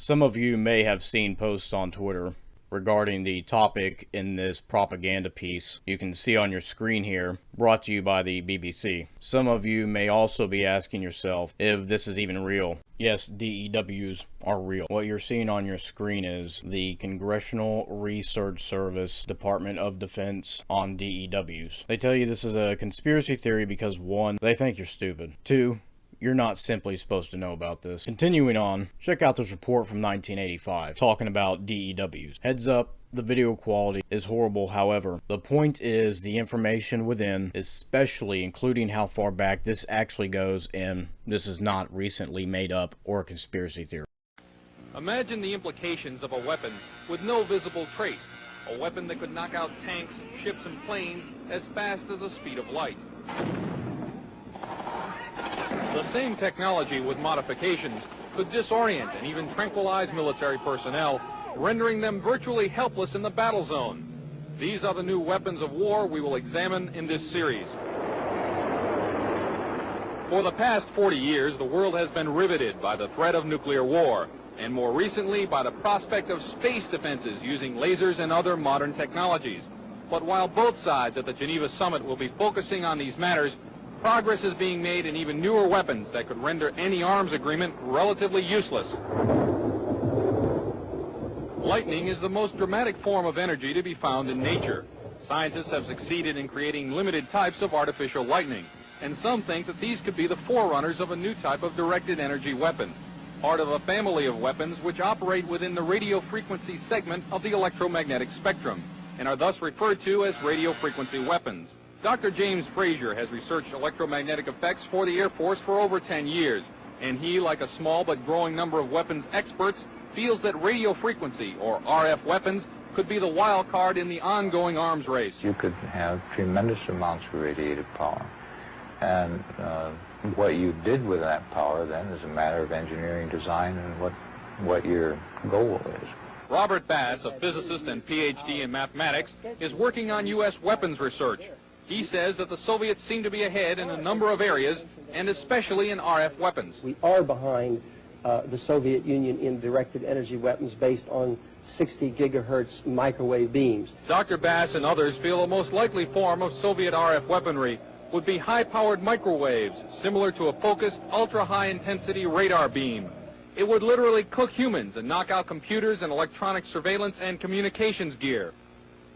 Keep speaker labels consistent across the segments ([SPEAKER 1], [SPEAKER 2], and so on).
[SPEAKER 1] Some of you may have seen posts on Twitter regarding the topic in this propaganda piece you can see on your screen here, brought to you by the BBC. Some of you may also be asking yourself if this is even real. Yes, DEWs are real. What you're seeing on your screen is the Congressional Research Service Department of Defense on DEWs. They tell you this is a conspiracy theory because 1, they think you're stupid. 2, you're not simply supposed to know about this. Continuing on, check out this report from 1985 talking about DEWs. Heads up, the video quality is horrible. However, the point is the information within, especially including how far back this actually goes, and this is not recently made up or a conspiracy theory.
[SPEAKER 2] Imagine the implications of a weapon with no visible trace. A weapon that could knock out tanks, ships, and planes as fast as the speed of light. The same technology with modifications could disorient and even tranquilize military personnel, rendering them virtually helpless in the battle zone. These are the new weapons of war we will examine in this series. For the past 40 years, the world has been riveted by the threat of nuclear war, and more recently by the prospect of space defenses using lasers and other modern technologies. But while both sides at the Geneva summit will be focusing on these matters, progress is being made in even newer weapons that could render any arms agreement relatively useless. Lightning is the most dramatic form of energy to be found in nature. Scientists have succeeded in creating limited types of artificial lightning, and some think that these could be the forerunners of a new type of directed energy weapon, part of a family of weapons which operate within the radio frequency segment of the electromagnetic spectrum, and are thus referred to as radio frequency weapons. Dr. James Frazier has researched electromagnetic effects for the Air Force for over 10 years, and he, like a small but growing number of weapons experts, feels that radio frequency, or RF weapons, could be the wild card in the ongoing arms race.
[SPEAKER 3] You could have tremendous amounts of radiative power, and what you did with that power then is a matter of engineering design and what your goal is.
[SPEAKER 2] Robert Bass, a physicist and PhD in mathematics, is working on U.S. weapons research. He says that the Soviets seem to be ahead in a number of areas, and especially in RF weapons.
[SPEAKER 4] We are behind the Soviet Union in directed energy weapons based on 60 gigahertz microwave beams.
[SPEAKER 2] Dr. Bass and others feel the most likely form of Soviet RF weaponry would be high-powered microwaves, similar to a focused, ultra-high-intensity radar beam. It would literally cook humans and knock out computers and electronic surveillance and communications gear.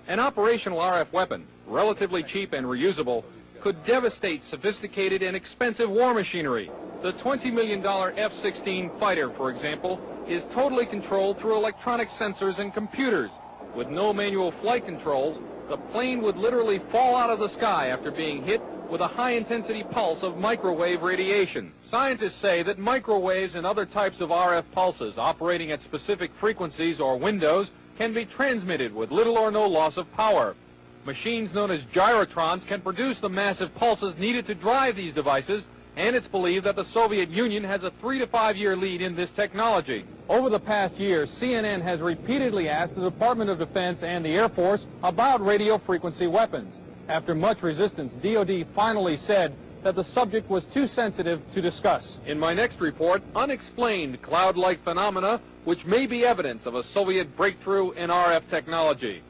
[SPEAKER 2] An operational RF weapon, relatively cheap and reusable, could devastate sophisticated and expensive war machinery. The $20 million F-16 fighter, for example, is totally controlled through electronic sensors and computers. With no manual flight controls, the plane would literally fall out of the sky after being hit with a high-intensity pulse of microwave radiation. Scientists say that microwaves and other types of RF pulses operating at specific frequencies or windows can be transmitted with little or no loss of power. Machines known as gyrotrons can produce the massive pulses needed to drive these devices, and it's believed that the Soviet Union has a 3 to 5 year lead in this technology. Over the past year, CNN has repeatedly asked the Department of Defense and the Air Force about radio frequency weapons. After much resistance, DoD finally said that the subject was too sensitive to discuss. In my next report, unexplained cloud-like phenomena which may be evidence of a Soviet breakthrough in RF technology.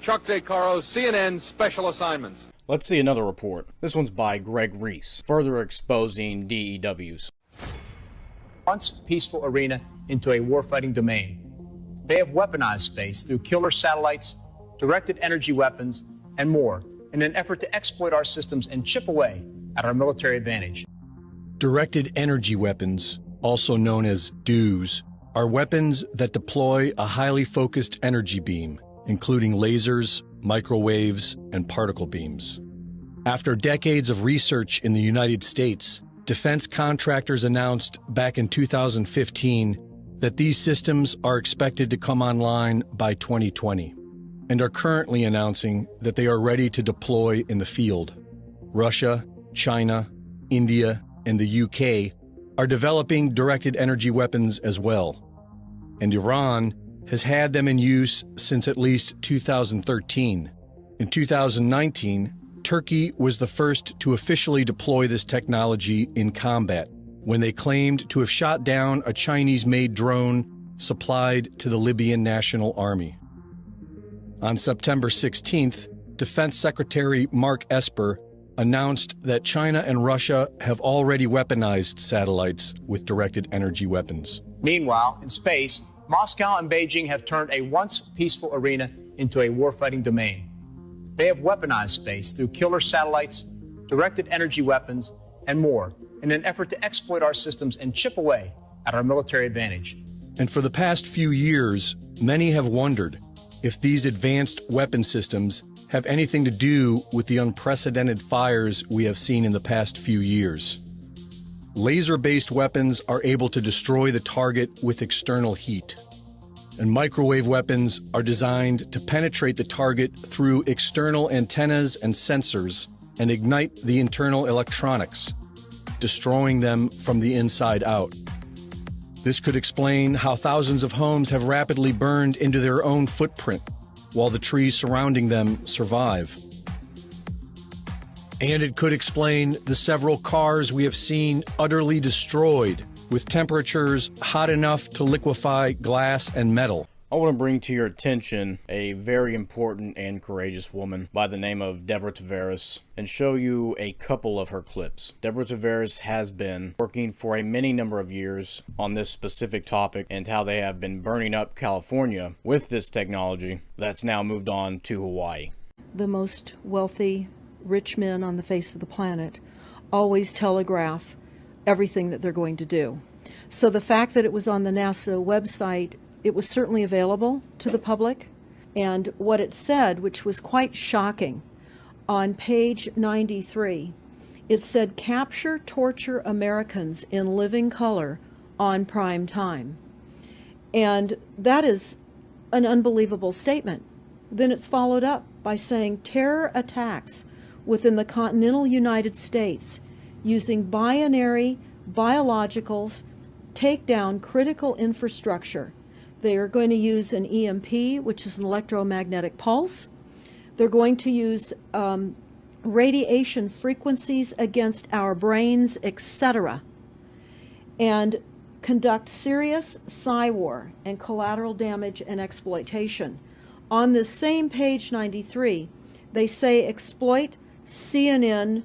[SPEAKER 2] Chuck DeCaro, CNN Special Assignments.
[SPEAKER 1] Let's see another report. This one's by Greg Reese, further exposing DEWs.
[SPEAKER 5] Once peaceful arena into a warfighting domain. They have weaponized space through killer satellites, directed energy weapons, and more in an effort to exploit our systems and chip away at our military advantage.
[SPEAKER 6] Directed energy weapons, also known as DEWs, are weapons that deploy a highly focused energy beam, including lasers, microwaves, and particle beams. After decades of research in the United States, defense contractors announced back in 2015 that these systems are expected to come online by 2020, and are currently announcing that they are ready to deploy in the field. Russia, China, India, and the UK are developing directed energy weapons as well, and Iran has had them in use since at least 2013. In 2019, Turkey was the first to officially deploy this technology in combat, when they claimed to have shot down a Chinese-made drone supplied to the Libyan National Army. On September 16th, Defense Secretary Mark Esper announced that China and Russia have already weaponized satellites with directed energy weapons.
[SPEAKER 5] Meanwhile, in space, Moscow and Beijing have turned a once peaceful arena into a warfighting domain. They have weaponized space through killer satellites, directed energy weapons, and more in an effort to exploit our systems and chip away at our military advantage.
[SPEAKER 6] And for the past few years, many have wondered if these advanced weapon systems have anything to do with the unprecedented fires we have seen in the past few years. Laser-based weapons are able to destroy the target with external heat, and microwave weapons are designed to penetrate the target through external antennas and sensors and ignite the internal electronics, destroying them from the inside out. This could explain how thousands of homes have rapidly burned into their own footprint, while the trees surrounding them survive. And it could explain the several cars we have seen utterly destroyed, with temperatures hot enough to liquefy glass and metal.
[SPEAKER 1] I want to bring to your attention a very important and courageous woman by the name of Deborah Tavares and show you a couple of her clips. Deborah Tavares has been working for a many number of years on this specific topic and how they have been burning up California with this technology that's now moved on to Hawaii.
[SPEAKER 7] The most wealthy, rich men on the face of the planet always telegraph everything that they're going to do. So the fact that it was on the NASA website, it was certainly available to the public. And what it said, which was quite shocking, on page 93, it said, "Capture, torture Americans in living color on prime time." And that is an unbelievable statement. Then it's followed up by saying, "Terror attacks within the continental United States using binary biologicals take down critical infrastructure. They are going to use an EMP, which is an electromagnetic pulse. They're going to use radiation frequencies against our brains, etc., and conduct serious psy-war and collateral damage and exploitation." On this same page 93, they say exploit CNN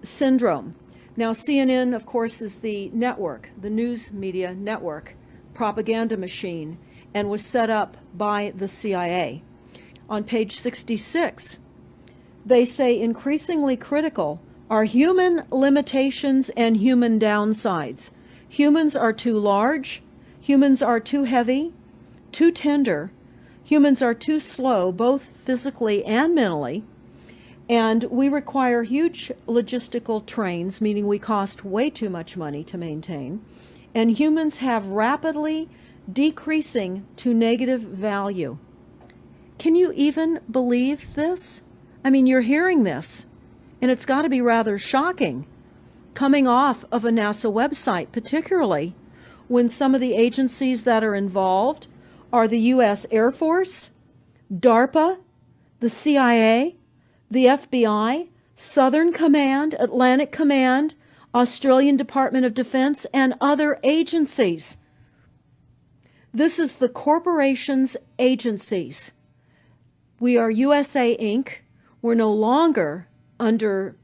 [SPEAKER 7] syndrome. Now, CNN, of course, is the network, the news media network, propaganda machine, and was set up by the CIA. On page 66, they say increasingly critical are human limitations and human downsides. Humans are too large, humans are too heavy, too tender, humans are too slow, both physically and mentally, and we require huge logistical trains, meaning we cost way too much money to maintain, and humans have rapidly decreasing to negative value. Can you even believe this? I mean, you're hearing this, and it's got to be rather shocking coming off of a NASA website, particularly when some of the agencies that are involved are the U.S. Air Force, DARPA, the CIA, the FBI, Southern Command, Atlantic Command, Australian Department of Defense, and other agencies. This is the corporation's agencies. We are USA Inc. We're no longer under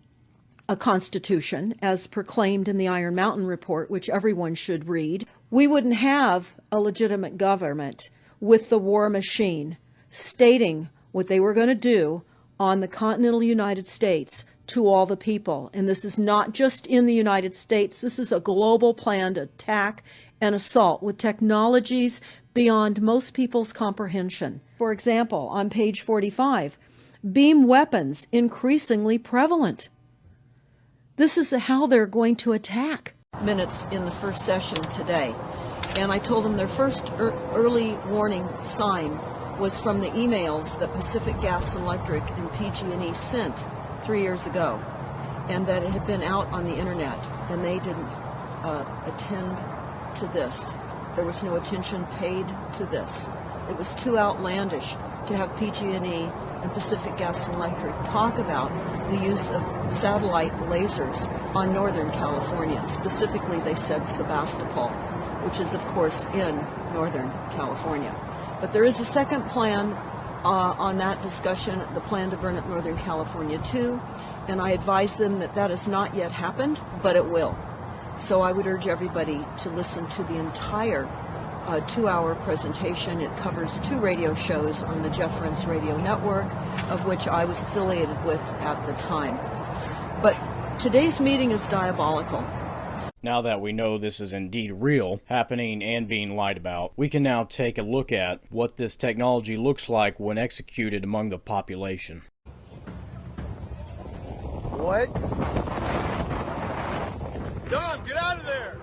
[SPEAKER 7] a constitution as proclaimed in the Iron Mountain Report, which everyone should read. We wouldn't have a legitimate government with the war machine stating what they were going to do on the continental United States to all the people. And this is not just in the United States. This is a global planned attack and assault with technologies beyond most people's comprehension. For example, on page 45, beam weapons increasingly prevalent. This is how they're going to attack. Minutes in the first session today, and I told them their first early warning sign was from the emails that Pacific Gas and Electric and PG&E sent 3 years ago, and that it had been out on the internet, and they didn't attend to this. There was no attention paid to this. It was too outlandish to have PG&E and Pacific Gas and Electric talk about the use of satellite lasers on Northern California. Specifically, they said Sebastopol. which is, of course, in Northern California. But there is a second plan on that discussion, the plan to burn up Northern California too, and I advise them that that has not yet happened, but it will. So I would urge everybody to listen to the entire 2-hour presentation. It covers 2 radio shows on the Jeff Rense Radio Network, of which I was affiliated with at the time. But today's meeting is diabolical.
[SPEAKER 1] Now that we know this is indeed real, happening and being lied about, we can now take a look at what this technology looks like when executed among the population.
[SPEAKER 8] What? Dom, get out of there!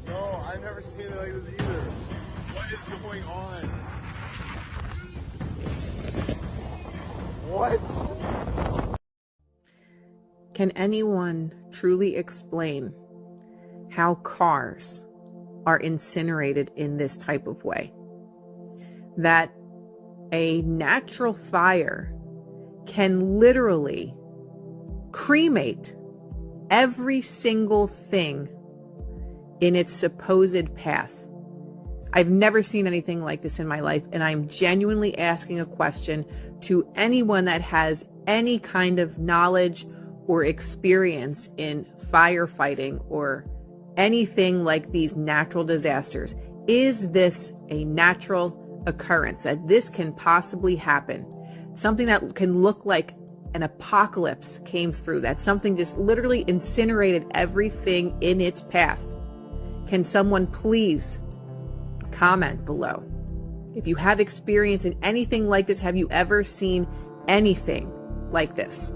[SPEAKER 8] No, I've never seen it like this either. What is going on? What?
[SPEAKER 9] Can anyone truly explain how cars are incinerated in this type of way? That a natural fire can literally cremate every single thing in its supposed path. I've never seen anything like this in my life, and I'm genuinely asking a question to anyone that has any kind of knowledge or experience in firefighting or anything like these natural disasters. Is this a natural occurrence that this can possibly happen? Something that can look like an apocalypse came through, that something just literally incinerated everything in its path. Can someone please comment below? If you have experience in anything like this, have you ever seen anything like this?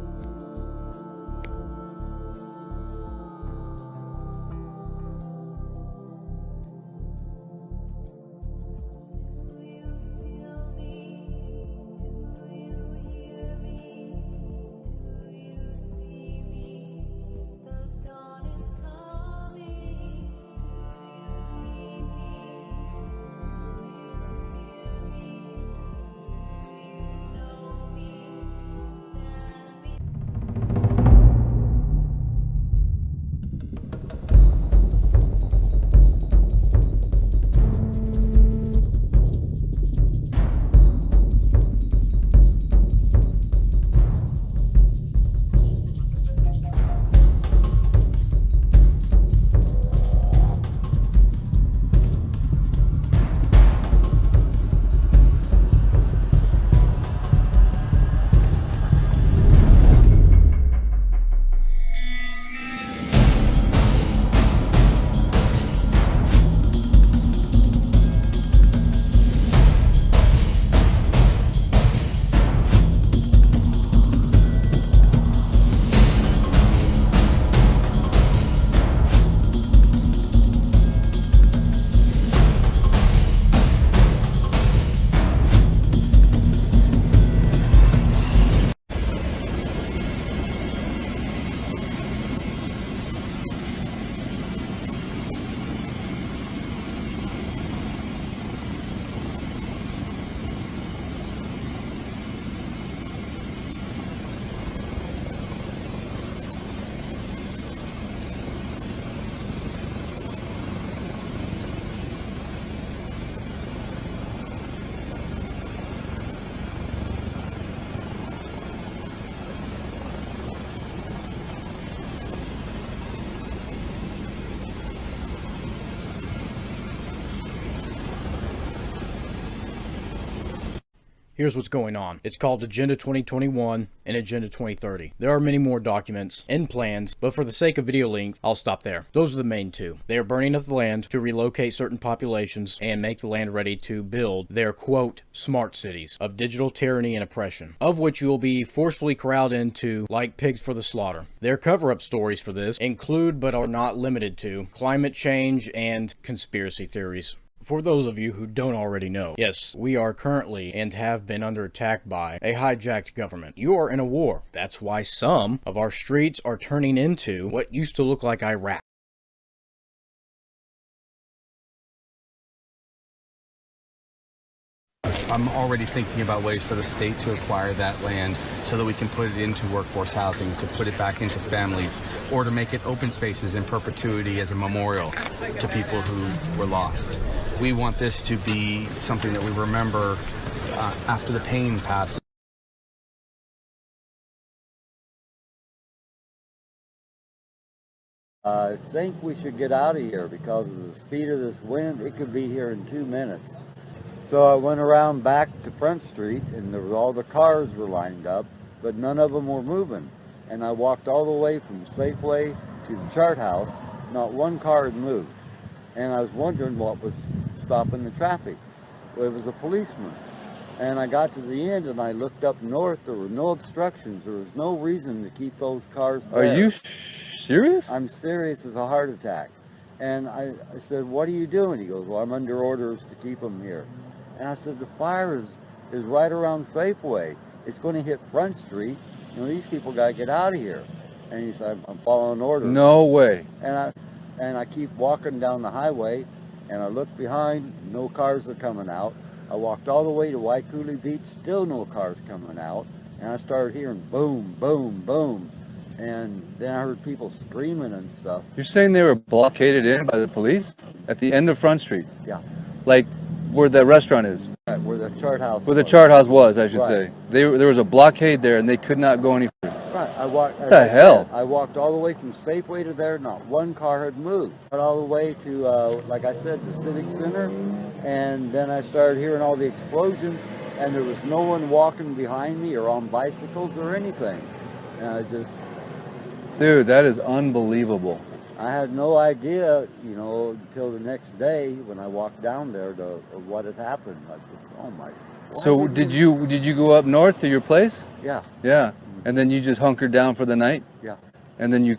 [SPEAKER 1] Here's what's going on. It's called Agenda 2021 and Agenda 2030. There are many more documents and plans, but for the sake of video length, I'll stop there. Those are the main two. They are burning up the land to relocate certain populations and make the land ready to build their, quote, smart cities of digital tyranny and oppression, of which you will be forcefully corralled into like pigs for the slaughter. Their cover-up stories for this include, but are not limited to, climate change and conspiracy theories. For those of you who don't already know, yes, we are currently and have been under attack by a hijacked government. You are in a war. That's why some of our streets are turning into what used to look like Iraq.
[SPEAKER 10] I'm already thinking about ways for the state to acquire that land so that we can put it into workforce housing, to put it back into families, or to make it open spaces in perpetuity as a memorial to people who were lost. We want this to be something that we remember after the pain passes.
[SPEAKER 11] I think we should get out of here because of the speed of this wind. It could be here in 2 minutes. So I went around back to Front Street, and there was all the cars were lined up, but none of them were moving. And I walked all the way from Safeway to the Chart House. Not one car had moved. And I was wondering what was stopping the traffic. Well, it was a policeman. And I got to the end, and I looked up north. There were no obstructions. There was no reason to keep those cars there.
[SPEAKER 12] Are you serious?
[SPEAKER 11] I'm serious as a heart attack. And I said, what are you doing? He goes, well, I'm under orders to keep them here. And I said, the fire is right around Safeway. It's going to hit Front Street. You know, these people got to get out of here. And he said, I'm following orders.
[SPEAKER 12] No way.
[SPEAKER 11] And I keep walking down the highway, and I look behind, no cars are coming out. I walked all the way to Waikuli Beach, still no cars coming out. And I started hearing boom, boom, boom. And then I heard people screaming and stuff.
[SPEAKER 12] You're saying they were blockaded in by the police at the end of Front Street?
[SPEAKER 11] Yeah.
[SPEAKER 12] Like where the restaurant is?
[SPEAKER 11] Right, where the Chart House
[SPEAKER 12] Where the Chart House was, I should
[SPEAKER 11] Right.
[SPEAKER 12] say. There was a blockade there, and they could not go any further.
[SPEAKER 11] Right, I walked.
[SPEAKER 12] What the hell?
[SPEAKER 11] I walked all the way from Safeway to there. Not one car had moved. Went all the way to, like I said, the Civic Center, and then I started hearing all the explosions, and there was no one walking behind me or on bicycles or anything. And I just.
[SPEAKER 12] Dude, that is unbelievable.
[SPEAKER 11] I had no idea, you know, until the next day when I walked down there of what had happened. I just, oh my.
[SPEAKER 12] So did you go up north to your place?
[SPEAKER 11] Yeah.
[SPEAKER 12] Yeah. And then you just hunkered down for the night?
[SPEAKER 11] Yeah.
[SPEAKER 12] And then you